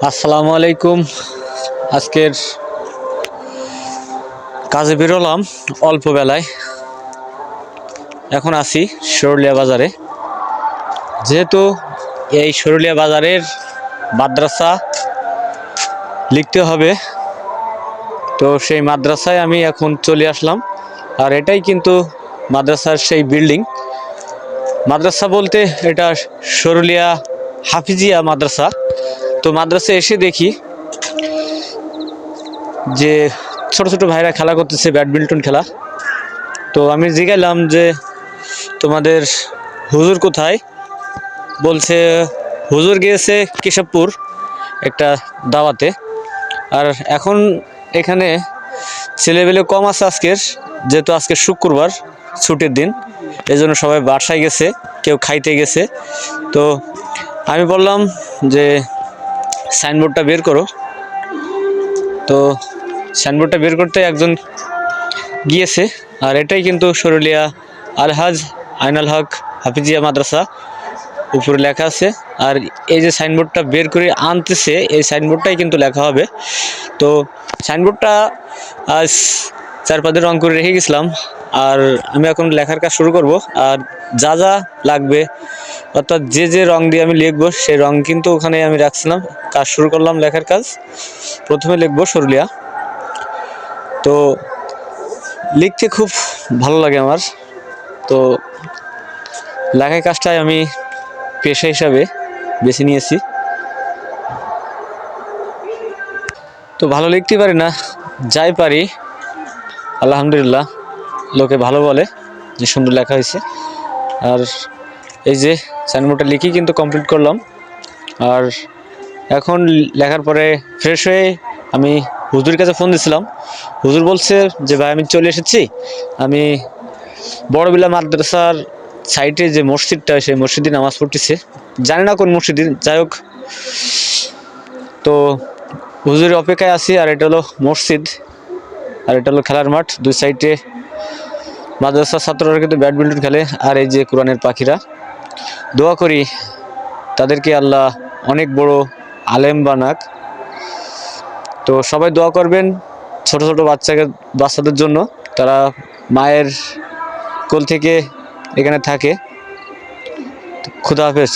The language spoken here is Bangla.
আসসালামু আলাইকুম। আজকের কাজে বেরোলাম অল্প বেলায়। এখন আছি সরুলিয়া বাজারে। যেহেতু এই সরুলিয়া বাজারের মাদ্রাসা লিখতে হবে, তো সেই মাদ্রাসায় আমি এখন চলে আসলাম। আর এটাই কিন্তু মাদ্রাসার সেই বিল্ডিং। মাদ্রাসা বলতে এটা সরুলিয়া হাফিজিয়া মাদ্রাসা। তো মাদ্রাসায় এসে দেখি যে ছোট ছোট ভাইরা খেলা করতেছে, ব্যাডমিন্টন খেলা। তো আমি জিজ্ঞাসলাম যে তোমাদের হুজুর কোথায়? বলছে হুজুর গিয়েছে কেশবপুর একটা দাওয়াতে। আর এখন এখানে ছেলেবেলে কম আছে আজকের, যেহেতু আজকে শুক্রবার ছুটির দিন, এই জন্য সবাই বাসায় গেছে, কেউ খাইতে গেছে। তো আমি বললাম যে সাইনবোর্ডটা বের করো। তো সাইনবোর্ডটা বের করতে একজন গিয়েছে। আর এটাই কিন্তু সরুলিয়া আলহাজ আইনাল হক হাফিজিয়া মাদ্রাসা উপরে লেখা আছে। আর এই যে সাইনবোর্ডটা বের করে আনতেছে, এই সাইনবোর্ডটাই কিন্তু লেখা হবে। তো সাইনবোর্ডটা আজ 4-5 রং করে রেখে গেছিলাম। আর আমি এখন লেখার কাজ শুরু করব। আর যা যা লাগবে, অর্থাৎ যে যে রং দিয়ে আমি লিখবো সেই রং কিন্তু ওখানে আমি রাখছিলাম। কাজ শুরু করলাম লেখার কাজ। প্রথমে লিখবো সরুলিয়া। তো লিখতে খুব ভালো লাগে আমার। তো লেখার কাজটাই আমি পেশা হিসাবে বেছে নিয়েছি। তো ভালো লিখতে পারি না, যাই পারি আলহামদুলিল্লাহ, লোকে ভালো বলে যে সুন্দর লেখা হয়েছে। আর এই যে সাইনবোর্ডটা লিখি কিন্তু কমপ্লিট করলাম। আর এখন লেখার পরে ফ্রেশ হয়ে আমি হুজুরের কাছে ফোন দিয়েছিলাম। হুজুর বলছে যে ভাই আমি চলে এসেছি, আমি বড়বিলা মাদ্রাসার সাইডে যে মসজিদটা, সেই মসজিদে নামাজ পড়তেছে, জানি না কোন মসজিদে, যাই হোক। তো হুজুরের অপেক্ষায় আছি। আর এটা হলো মসজিদ, আর এটা হলো খেলার মাঠ। দুই সাইডে মাদ্রাসার ছাত্ররা কিন্তু ব্যাডমিন্টন খেলে। আর এই যে কোরআনের পাখিরা, দোয়া করি তাদেরকে আল্লাহ অনেক বড় আলেম বানাক। তো সবাই দোয়া করবেন ছোট ছোট বাচ্চাদের জন্য, তারা মায়ের কোল থেকে এখানে থাকে। খুদা হাফেজ।